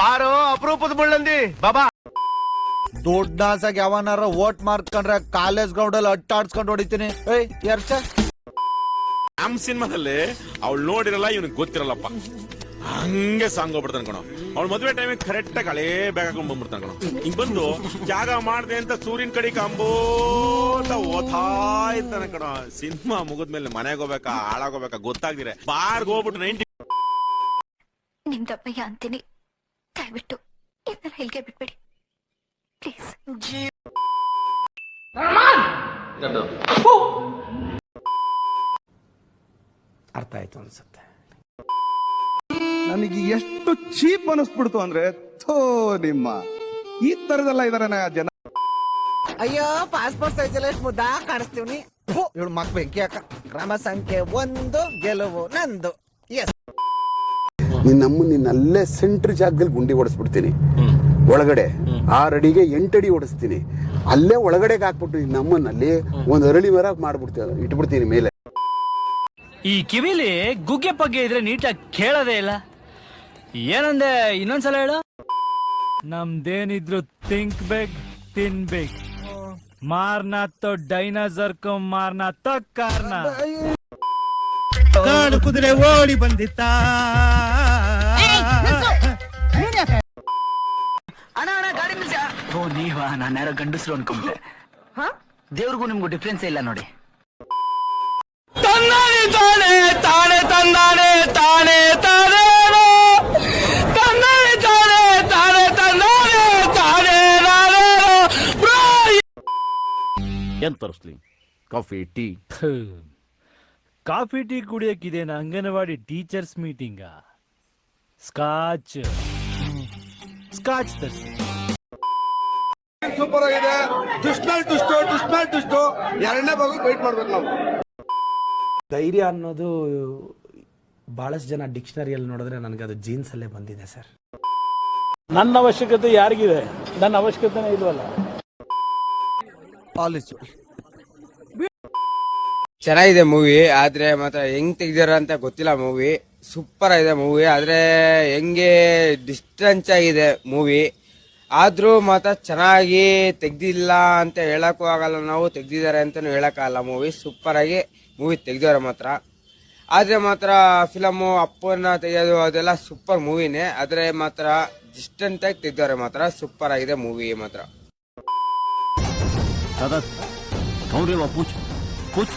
ಬಾರೋ ಅಪರೂಪದ ಮುಳ್ಳಂದಿ ಬಾಬಾ. ದೊಡ್ಡಾಸಾಗಿ ಯಾವನಾರ ಓಟ್ ಮಾಡ್ಕೊಂಡ್ರೆ ಕಾಲೇಜ್ ಗ್ರೌಂಡಲ್ಲಿ ಅಟ್ಟಾಡ್ಸ್ಕೊಂಡು ಹೊಡಿತೀನಿ. ಯಾರ್ಚ ನಮ್ ಸಿನಿಮಾದಲ್ಲಿ ಅವಳು ನೋಡಿರಲ್ಲ ಇವನಿಗೆ ಗೊತ್ತಿರಲ್ಲಪ್ಪ, ಹಂಗೆ ಸಾಂಗ್ ಹೋಗ್ಬಿಡ್ತಾನ ಕಣೋ. ಅವ್ಳ ಮದ್ವೆ ಟೈಮಿಗೆ ಕರೆಕ್ಟ್ ಆಗಿ ಹಳೇ ಬ್ಯಾಗ್ ಹಾಕೊಂಡ್ ಬಂದ್ಬಿಡ್ತಾನ ಕಣೋ. ಹಿಂಗ್ ಬಂದು ತ್ಯಾಗ ಮಾಡ್ದೆ ಅಂತ ಸೂರ್ಯನ್ ಕಡೆ ಕಂಬೋತ ಓದ್ತಾ ಇರ್ತಾನೆ ಕಣೋ. ಸಿನಿಮಾ ಮುಗಿದ್ಮೇಲೆ ಮನೆಗೆ ಹೋಗ್ಬೇಕಾ ಹಾಳಾಗೋಬೇಕಾ ಗೊತ್ತಾಗ್ದಿರೆ ಬಾರ್ಗ್ ಹೋಗ್ಬಿಟ್ಟು 90 ನಿಮ್ದಪ್ಪಯ್ಯ ಅಂತೀನಿ, ದಯವಿಟ್ಟು ಇದನ್ನ ಹೇಳಿಕೆ ಬಿಟ್ಬಿಡಿ ಪ್ಲೀಸ್. ಅರ್ಥ ಆಯ್ತು ಅನ್ಸುತ್ತೆ. ನನಗೆ ಎಷ್ಟು ಚೀಪ್ ಅನಿಸ್ಬಿಡ್ತು ಅಂದ್ರೆ, ಥೋ ನಿಮ್ಮ ಈ ತರದೆಲ್ಲ ಇದಾರೆ ಜನ. ಅಯ್ಯೋ ಪಾಸ್ಪೋರ್ಟ್ ಸೈಜ್ ಎಲ್ಲ ಎಷ್ಟು ಮುದ್ದಾ ಕಾಣಿಸ್ತೀವಿ. ಇವಳು ಮಕ್ ಬೆಂಕಿ ಹಾಕ. ಕ್ರಮ ಸಂಖ್ಯೆ 1 ಗೆಲುವು ನಂದು. ಎಸ್, ನಿನ್ನಲ್ಲೇ ಸೆಂಟ್ರ್ ಜಾಗದಲ್ಲಿ ಗುಂಡಿ ಹೊಡಿಸ್ಬಿಡ್ತೀನಿ. ಒಳಗಡೆ 6 ಅಡಿಗೆ 8 ಅಡಿ ಹೊಡಿಸ್ತೀನಿ. ಅಲ್ಲೇ ಒಳಗಡೆಗೆ ಹಾಕ್ಬಿಟ್ಟು ನಮ್ಮನ್ನಲ್ಲಿ ಒಂದು ಅರಳಿ ಮರ ಮಾಡ್ಬಿಡ್ತೀನಿ, ಇಟ್ಬಿಡ್ತೀನಿ ಮೇಲೆ. ಈ ಕಿವಿಲಿ ಗುಗ್ಗೆ ಪಗ್ಗೆ ಇದ್ರೆ ನೀಟಾಗಿ ಕೇಳೋದೇ ಇಲ್ಲ. ಏನಂದೆ ಇನ್ನೊಂದ್ಸಲ ಹೇಳು. ನಮ್ದೇನಿದ್ರು ಥಿಂಕ್ ಬೇಕ್ ತಿನ್ಬೇಕ್. ಮಾರ್ನಾ ತೋ ಡೈನಾಸರ್ ಕೋ ಮಾರ್ನಾ ತೋ ಕಾರ್ನ. ಕಾಡು ಕುದುರೆ ಓಡಿ ಬಂದಿತ್ತ. ಓ ನೀವಾ? ನಾನು ಯಾರೋ ಗಂಡಸ್ರು ಅನ್ಕೊಂಡೆ. ದೇವ್ರಿಗೂ ನಿಮ್ಗೂ ಡಿಫ್ರೆನ್ಸ್ ಇಲ್ಲ ನೋಡಿ. ತಂದಾನೆ ತಾನೆ ತಾನೆ ತಂದಾನೆ ತಾನೆ ತಾನೆ ತಂದಾನೆ ತಾನೆ ತಾನೆ ತಂದಾನೆ ತಾನೆ ನಾನೇ ಬ್ರೋ. ಏನ್ ತರಿಸ್ಲಿ? Coffee tea? ಕಾಫಿ ಟೀ ಕುಡಿಯಕ್ಕಿದೇನ ಅಂಗನವಾಡಿ ಟೀಚರ್ಸ್ ಮೀಟಿಂಗ? ಸ್ಕಾಚ್ ತರಿಸಿ. ಸೂಪರ್ ಆಗಿದೆ. ದುಷ್ಟು 2ನೇ ಭಾಗ ವೇಟ್ ಮಾಡ್ಬೇಕು ನಾವು. ಧೈರ್ಯ ಅನ್ನೋದು ಬಹಳಷ್ಟು ಜನ ಡಿಕ್ಷನರಿಯಲ್ಲಿ ನೋಡಿದ್ರೆ ನನಗೆ ಅದು ಜೀನ್ಸ್ ಅಲ್ಲೇ ಬಂದಿದೆ ಸರ್. ನನ್ನ ಅವಶ್ಯಕತೆ ಯಾರಿಗಿದೆ? ನನ್ನ ಅವಶ್ಯಕತೆನೇ ಇಲ್ವಲ್ಲ. ಚೆನ್ನಾಗಿದೆ ಮೂವಿ, ಆದ್ರೆ ಮಾತ್ರ ಹೆಂಗ್ ತೆಗ್ದಾರ ಅಂತ ಗೊತ್ತಿಲ್ಲ. ಮೂವಿ ಸೂಪರ್ ಆಗಿದೆ ಮೂವಿ, ಆದ್ರೆ ಹೆಂಗೆ ಡಿಸ್ಟೆನ್ಸ್ ಆಗಿದೆ ಮೂವಿ. ಆದ್ರೂ ಮಾತ್ರ ಚೆನ್ನಾಗಿ ತೆಗ್ದಿಲ್ಲ ಅಂತ ಹೇಳಕ್ಕೂ ಆಗಲ್ಲ, ನಾವು ತೆಗ್ದಿದ್ದಾರೆ ಅಂತಾನು ಹೇಳಕ್ಕಾಗಲ್ಲ. ಮೂವಿ ಸೂಪರ್ ಆಗಿ ಮೂವಿ ತೆಗ್ದವ್ರೆ ಮಾತ್ರ. ಆದ್ರೆ ಮಾತ್ರ ಫಿಲಮು ಅಪ್ಪನ ತೆಗೆಯೋದು ಅದೆಲ್ಲ ಸೂಪರ್ ಮೂವಿನೇ, ಆದ್ರೆ ಮಾತ್ರ ಡಿಸ್ಟೆನ್ಸ್ ಆಗಿ ತೆಗ್ದವ್ರೆ ಮಾತ್ರ. ಸೂಪರ್ ಆಗಿದೆ ಮೂವಿ ಮಾತ್ರ. ಪೂಚ್